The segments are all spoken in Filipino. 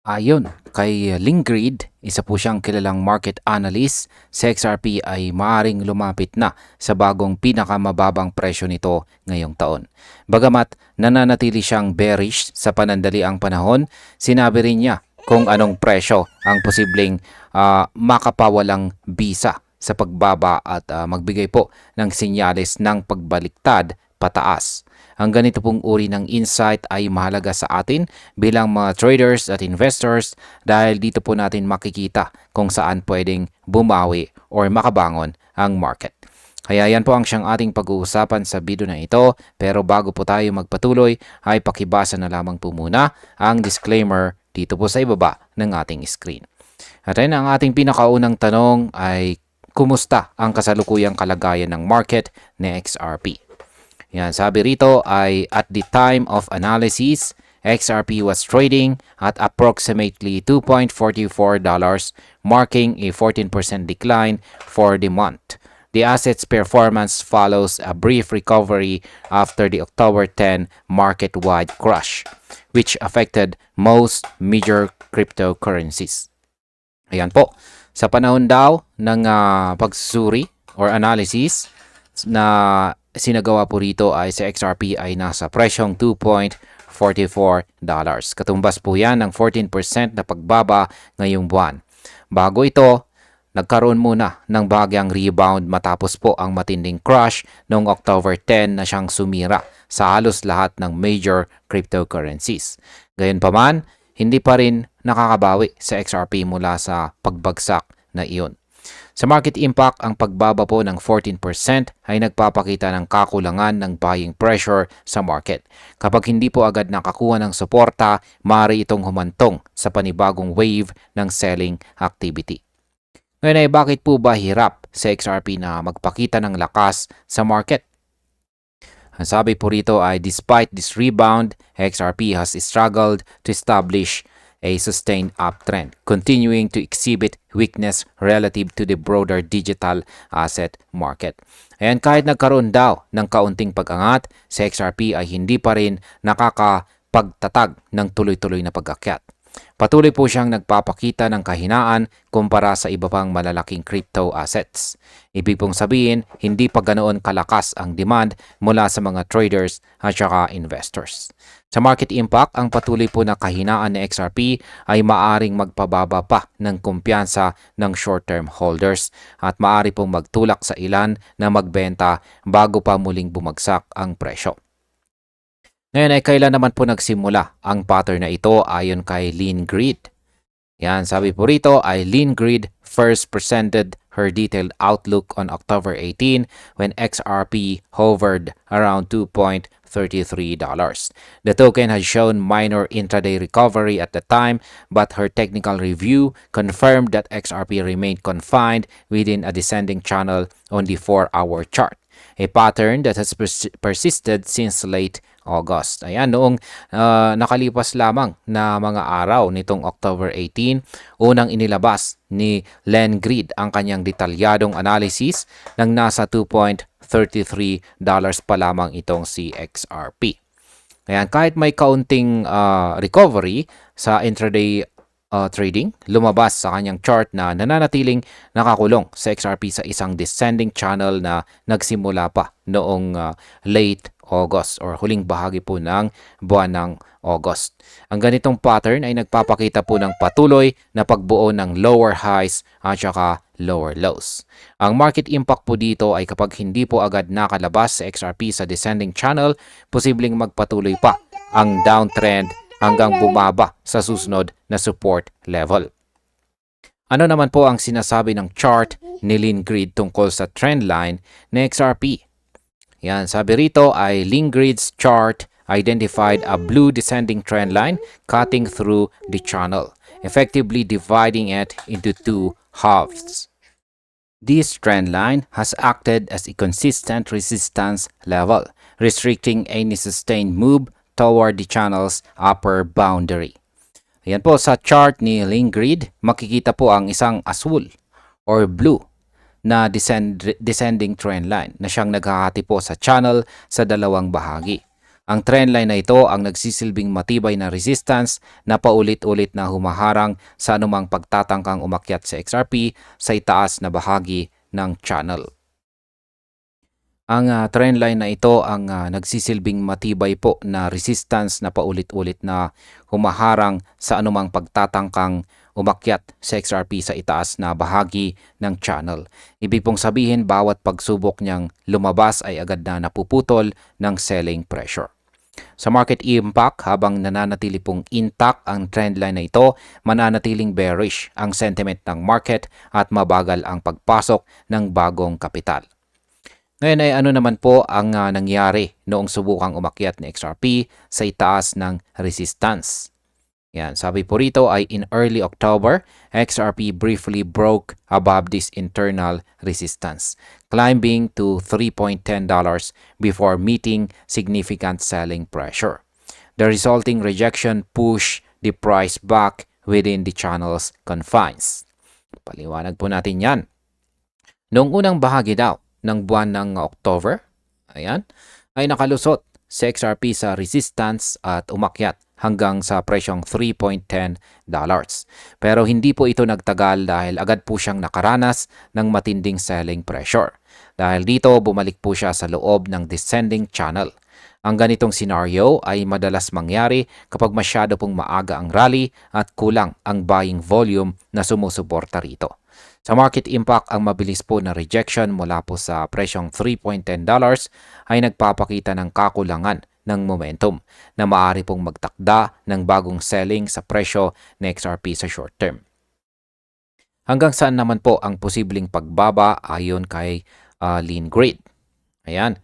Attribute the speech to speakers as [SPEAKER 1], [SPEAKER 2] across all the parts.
[SPEAKER 1] Ayon kay Lingrid, isa po siyang kilalang market analyst, sa XRP ay maaring lumapit na sa bagong pinakamababang presyo nito ngayong taon. Bagamat nananatili siyang bearish sa panandaliang panahon, sinabi rin niya kung anong presyo ang posibleng makapawalang bisa sa pagbaba at magbigay po ng senyales ng pagbaliktad pataas. Ang ganito pong uri ng insight ay mahalaga sa atin bilang mga traders at investors dahil dito po natin makikita kung saan pwedeng bumawi or makabangon ang market. Kaya yan po ang siyang ating pag-uusapan sa video na ito, pero bago po tayo magpatuloy ay pakibasa na lamang po muna ang disclaimer dito po sa ibaba ng ating screen. At ayun, ang ating pinakaunang tanong ay kumusta ang kasalukuyang kalagayan ng market ni XRP? Yan, sabi rito ay at the time of analysis, XRP was trading at approximately $2.44, marking a 14% decline for the month. The asset's performance follows a brief recovery after the October 10 market-wide crash, which affected most major cryptocurrencies. Ayan po, sa panahon daw ng pagsusuri or analysis na sinagawa po rito ay sa XRP ay nasa presyong $2.44. Katumbas po yan ng 14% na pagbaba ngayong buwan. Bago ito, nagkaroon muna ng bagyang rebound matapos po ang matinding crash noong October 10 na siyang sumira sa halos lahat ng major cryptocurrencies. Gayunpaman, hindi pa rin nakakabawi sa XRP mula sa pagbagsak na iyon. Sa market impact, ang pagbaba po ng 14% ay nagpapakita ng kakulangan ng buying pressure sa market. Kapag hindi po agad nakakuha ng suporta, maaari itong humantong sa panibagong wave ng selling activity. Ngayon ay bakit po ba hirap sa XRP na magpakita ng lakas sa market? Ang sabi po rito ay despite this rebound, XRP has struggled to establish a sustained uptrend, continuing to exhibit weakness relative to the broader digital asset market. Ayan, kahit nagkaroon daw ng kaunting pag-angat, sa XRP ay hindi pa rin nakakapagtatag ng tuloy-tuloy na pag-akyat. Patuloy po siyang nagpapakita ng kahinaan kumpara sa iba pang malalaking crypto assets. Ibig pong sabihin, hindi pa ganoon kalakas ang demand mula sa mga traders at saka investors. Sa market impact, ang patuloy po na kahinaan ng XRP ay maaring magpababa pa ng kumpiyansa ng short-term holders at maaari pong magtulak sa ilan na magbenta bago pa muling bumagsak ang presyo. Ngayon ay kailan naman po nagsimula ang pattern na ito ayon kay Lingrid? Yan, sabi po rito ay Lingrid first presented her detailed outlook on October 18 when XRP hovered around $2.33. The token had shown minor intraday recovery at the time, but her technical review confirmed that XRP remained confined within a descending channel on the 4-hour chart, a pattern that has persisted since late August. Ayan, noong nakalipas lamang na mga araw nitong October 18, unang inilabas ni Lingrid ang kanyang detalyadong analysis ng nasa $2.33 pa lamang itong si XRP. Ayan, kahit may kaunting recovery sa intraday trading, lumabas sa kanyang chart na nananatiling nakakulong sa XRP sa isang descending channel na nagsimula pa noong late August or huling bahagi po ng buwan ng August. Ang ganitong pattern ay nagpapakita po ng patuloy na pagbuo ng lower highs at saka lower lows. Ang market impact po dito ay kapag hindi po agad nakalabas sa XRP sa descending channel, posibleng magpatuloy pa ang downtrend hanggang bumaba sa susunod na support level. Ano naman po ang sinasabi ng chart ni Lingrid tungkol sa trendline ng XRP? Yan, sabi rito ay Lingrid's chart identified a blue descending trend line cutting through the channel, effectively dividing it into two halves. This trend line has acted as a consistent resistance level, restricting any sustained move toward the channel's upper boundary. Ayan po, sa chart ni Lingrid, makikita po ang isang asul or blue na descending trend line na siyang naghahati po sa channel sa dalawang bahagi. Ang trendline na ito ang nagsisilbing matibay na resistance na paulit-ulit na humaharang sa anumang pagtatangkang umakyat sa XRP sa itaas na bahagi ng channel. Ang trendline na ito ang nagsisilbing matibay po na resistance na paulit-ulit na humaharang sa anumang pagtatangkang umakyat sa XRP sa itaas na bahagi ng channel. Ibig pong sabihin bawat pagsubok niyang lumabas ay agad na napuputol ng selling pressure. Sa market impact, habang nananatili pong intact ang trendline na ito, mananatiling bearish ang sentiment ng market at mabagal ang pagpasok ng bagong kapital. Ngayon ay ano naman po ang nangyari noong subukang umakyat ni XRP sa itaas ng resistance. Yan, sabi po rito ay in early October, XRP briefly broke above this internal resistance, climbing to $3.10 before meeting significant selling pressure. The resulting rejection pushed the price back within the channel's confines. Paliwanag po natin yan. Noong unang bahagi daw ng buwan ng October, ayan, ay nakalusot si XRP sa resistance at umakyat hanggang sa presyong $3.10. Pero hindi po ito nagtagal dahil agad po siyang nakaranas ng matinding selling pressure. Dahil dito, bumalik po siya sa loob ng descending channel. Ang ganitong scenario ay madalas mangyari kapag masyado pong maaga ang rally at kulang ang buying volume na sumusuporta rito. Sa market impact, ang mabilis po na rejection mula po sa presyong $3.10 ay nagpapakita ng kakulangan ng momentum na maaari pong magtakda ng bagong selling sa presyo ng XRP sa short term. Hanggang saan naman po ang posibleng pagbaba ayon kay Lean Grid? Ayan.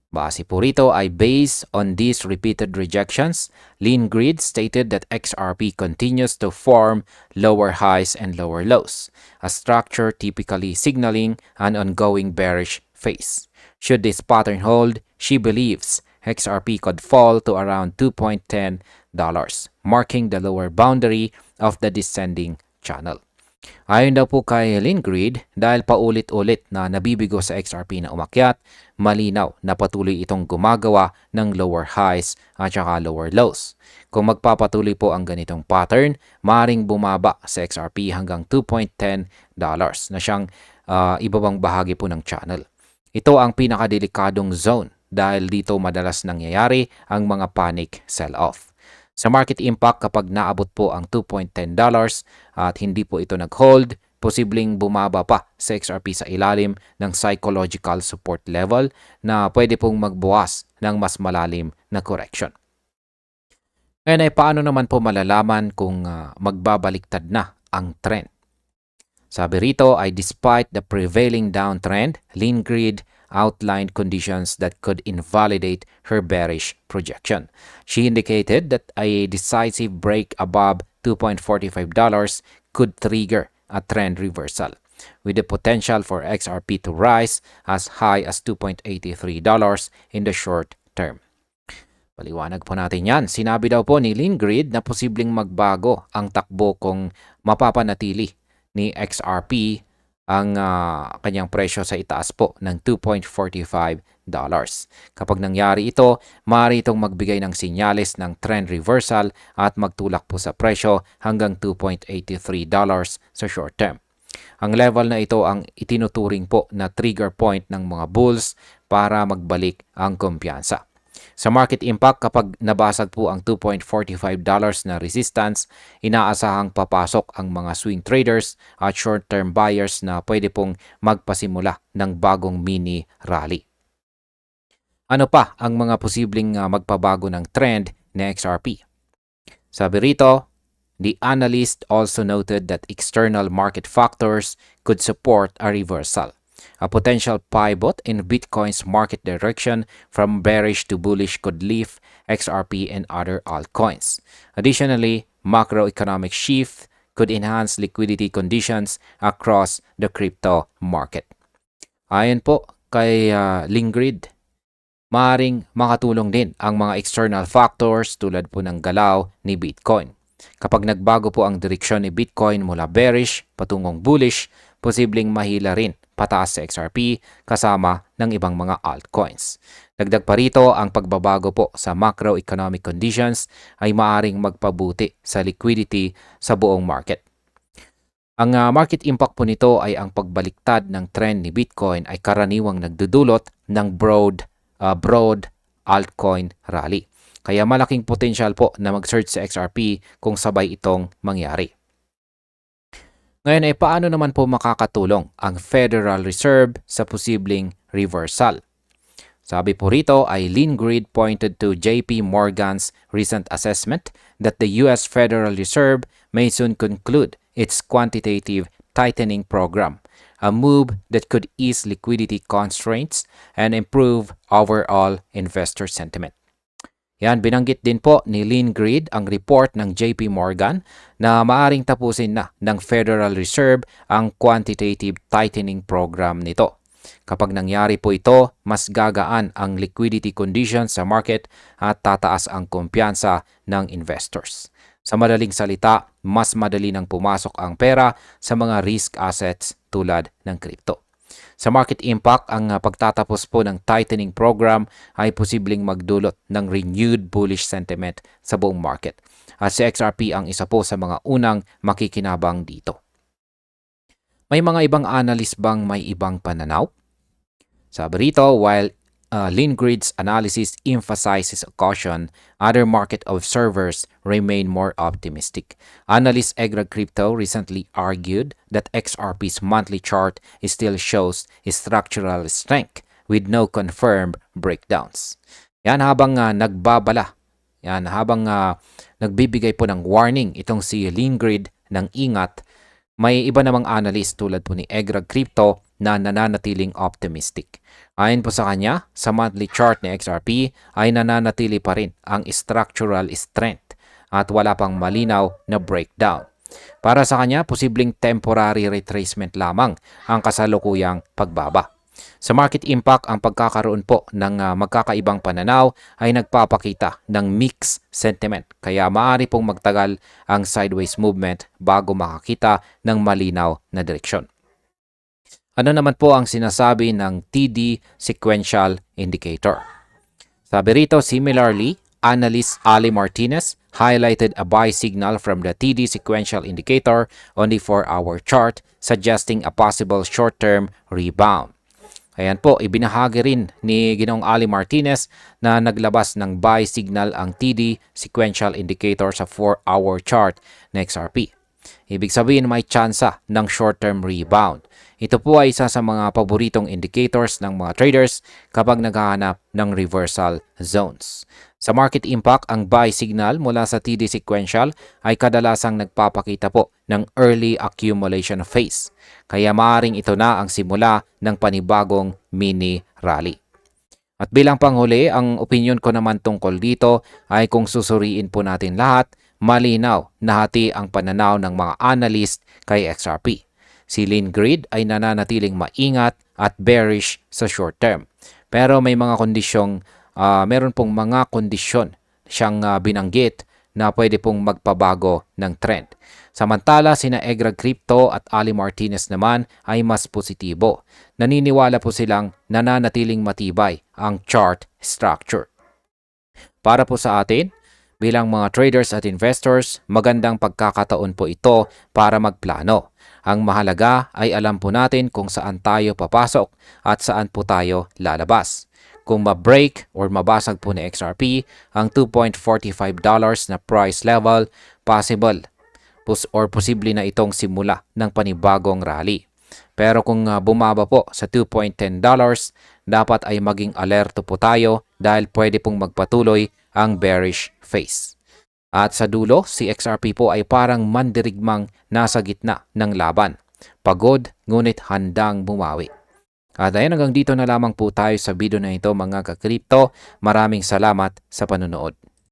[SPEAKER 1] Base po rito ay based on these repeated rejections, Lean Grid stated that XRP continues to form lower highs and lower lows, a structure typically signaling an ongoing bearish phase. Should this pattern hold, she believes XRP could fall to around $2.10, marking the lower boundary of the descending channel. Ayon daw po kay Lean Grid, dahil paulit-ulit na nabibigo sa XRP na umakyat, malinaw na patuloy itong gumagawa ng lower highs at saka lower lows. Kung magpapatuloy po ang ganitong pattern, maaaring bumaba sa XRP hanggang $2.10 na siyang ibabang bahagi po ng channel. Ito ang pinakadelikadong zone dahil dito madalas nangyayari ang mga panic sell-off. Sa market impact, kapag naabot po ang $2.10 at hindi po ito nag-hold, posibleng bumaba pa sa XRP sa ilalim ng psychological support level na pwede pong magbuwas ng mas malalim na correction. Ngayon ay paano naman po malalaman kung magbabaliktad na ang trend? Sabi rito ay despite the prevailing downtrend, Lean Grid outlined conditions that could invalidate her bearish projection. She indicated that a decisive break above $2.45 could trigger a trend reversal, with the potential for XRP to rise as high as $2.83 in the short term. Paliwanag po natin yan. Sinabi daw po ni Lean Grid na posibleng magbago ang takbo kung mapapanatili ni XRP ang kanyang presyo sa itaas po ng $2.45. Kapag nangyari ito, maaari itong magbigay ng sinyales ng trend reversal at magtulak po sa presyo hanggang $2.83 sa short term. Ang level na ito ang itinuturing po na trigger point ng mga bulls para magbalik ang kumpiyansa. Sa market impact, kapag nabasag po ang $2.45 na resistance, inaasahang papasok ang mga swing traders at short-term buyers na pwede pong magpasimula ng bagong mini rally. Ano pa ang mga posibleng magpabago ng trend ng XRP? Sabi rito, the analyst also noted that external market factors could support a reversal. A potential pivot in Bitcoin's market direction from bearish to bullish could lift XRP and other altcoins. Additionally, macroeconomic shift could enhance liquidity conditions across the crypto market. Ayon po kay Lean Grid, maaaring makatulong din ang mga external factors tulad po ng galaw ni Bitcoin. Kapag nagbago po ang direksyon ni Bitcoin mula bearish patungong bullish, posibleng mahila rin pataas sa XRP kasama ng ibang mga altcoins. Dagdag pa rito, ang pagbabago po sa macroeconomic conditions ay maaring magpabuti sa liquidity sa buong market. Ang market impact po nito ay ang pagbaliktad ng trend ni Bitcoin ay karaniwang nagdudulot ng broad altcoin rally. Kaya malaking potensyal po na mag-surge sa XRP kung sabay itong mangyari. Ngayon ay paano naman po makakatulong ang Federal Reserve sa posibleng reversal? Sabi po rito ay Lingrid pointed to JP Morgan's recent assessment that the US Federal Reserve may soon conclude its quantitative tightening program, a move that could ease liquidity constraints and improve overall investor sentiment. Yan, binanggit din po ni Lingrid ang report ng JP Morgan na maaring tapusin na ng Federal Reserve ang quantitative tightening program nito. Kapag nangyari po ito, mas gagaan ang liquidity conditions sa market at tataas ang kumpiyansa ng investors. Sa madaling salita, mas madali nang pumasok ang pera sa mga risk assets tulad ng crypto. Sa market impact, ang pagtatapos po ng tightening program ay posibleng magdulot ng renewed bullish sentiment sa buong market. At si XRP ang isa po sa mga unang makikinabang dito. May mga ibang analyst bang may ibang pananaw? Sabi rito, while Lingrid's analysis emphasizes caution, other market observers remain more optimistic. Analyst Egra Crypto recently argued that XRP's monthly chart still shows structural strength with no confirmed breakdowns. Yan habang nagbabala. Yan habang nagbibigay po ng warning itong si Lingrid ng ingat, may iba namang analyst tulad po ni Egra Crypto na nananatiling optimistic. Ayon po sa kanya, sa monthly chart ni XRP ay nananatili pa rin ang structural strength at wala pang malinaw na breakdown. Para sa kanya, posibleng temporary retracement lamang ang kasalukuyang pagbaba. Sa market impact, ang pagkakaroon po ng magkakaibang pananaw ay nagpapakita ng mixed sentiment. Kaya maaari pong magtagal ang sideways movement bago makakita ng malinaw na direksyon. Ano naman po ang sinasabi ng TD Sequential Indicator? Sabi rito, similarly, analyst Ali Martinez highlighted a buy signal from the TD Sequential Indicator on the 4-hour chart, suggesting a possible short-term rebound. Ayan po, ibinahagi rin ni Ginoong Ali Martinez na naglabas ng buy signal ang TD Sequential Indicator sa 4-hour chart ng XRP. Ibig sabihin may tsansa ng short-term rebound. Ito po ay isa sa mga paboritong indicators ng mga traders kapag naghahanap ng reversal zones. Sa market impact, ang buy signal mula sa TD Sequential ay kadalasang nagpapakita po ng early accumulation phase. Kaya maaaring ito na ang simula ng panibagong mini rally. At bilang panghuli, ang opinion ko naman tungkol dito ay kung susuriin po natin lahat, malinaw na hati ang pananaw ng mga analyst kay XRP. Si Lingrid ay nananatiling maingat at bearish sa short term. Pero may mga meron pong mga kondisyon siyang binanggit na pwede pong magpabago ng trend. Samantala, sina Egra Crypto at Ali Martinez naman ay mas positibo. Naniniwala po silang nananatiling matibay ang chart structure. Para po sa atin, bilang mga traders at investors, magandang pagkakataon po ito para magplano. Ang mahalaga ay alam po natin kung saan tayo papasok at saan po tayo lalabas. Kung ma-break or mabasag po ni XRP ang $2.45 na price level, possible or posible na itong simula ng panibagong rally. Pero kung bumaba po sa $2.10, dapat ay maging alerto po tayo dahil pwede pong magpatuloy ang bearish phase. At sa dulo, si XRP po ay parang mandirigmang nasa gitna ng laban. Pagod, ngunit handang bumawi. At ayan, hanggang dito na lamang po tayo sa video na ito mga ka-crypto. Maraming salamat sa panonood.